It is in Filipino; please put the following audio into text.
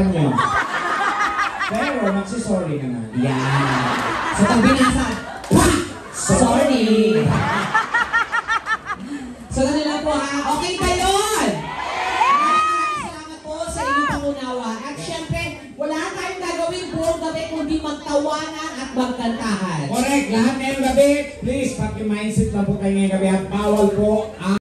kalimutan nyo. Pero magsisorry naman. Yan. So pag binasa, pa! Sorry! So ano lang po ha? Okay ba yun? Salamat po sa inyong pangunawa. At syempre, wala tayong gagawin buong gabi kundi magtawanan at magkantahan. Correct. Lahat ngayong gabi, please, paki-mindset lang po kayo ngayong gabi at bawal po ang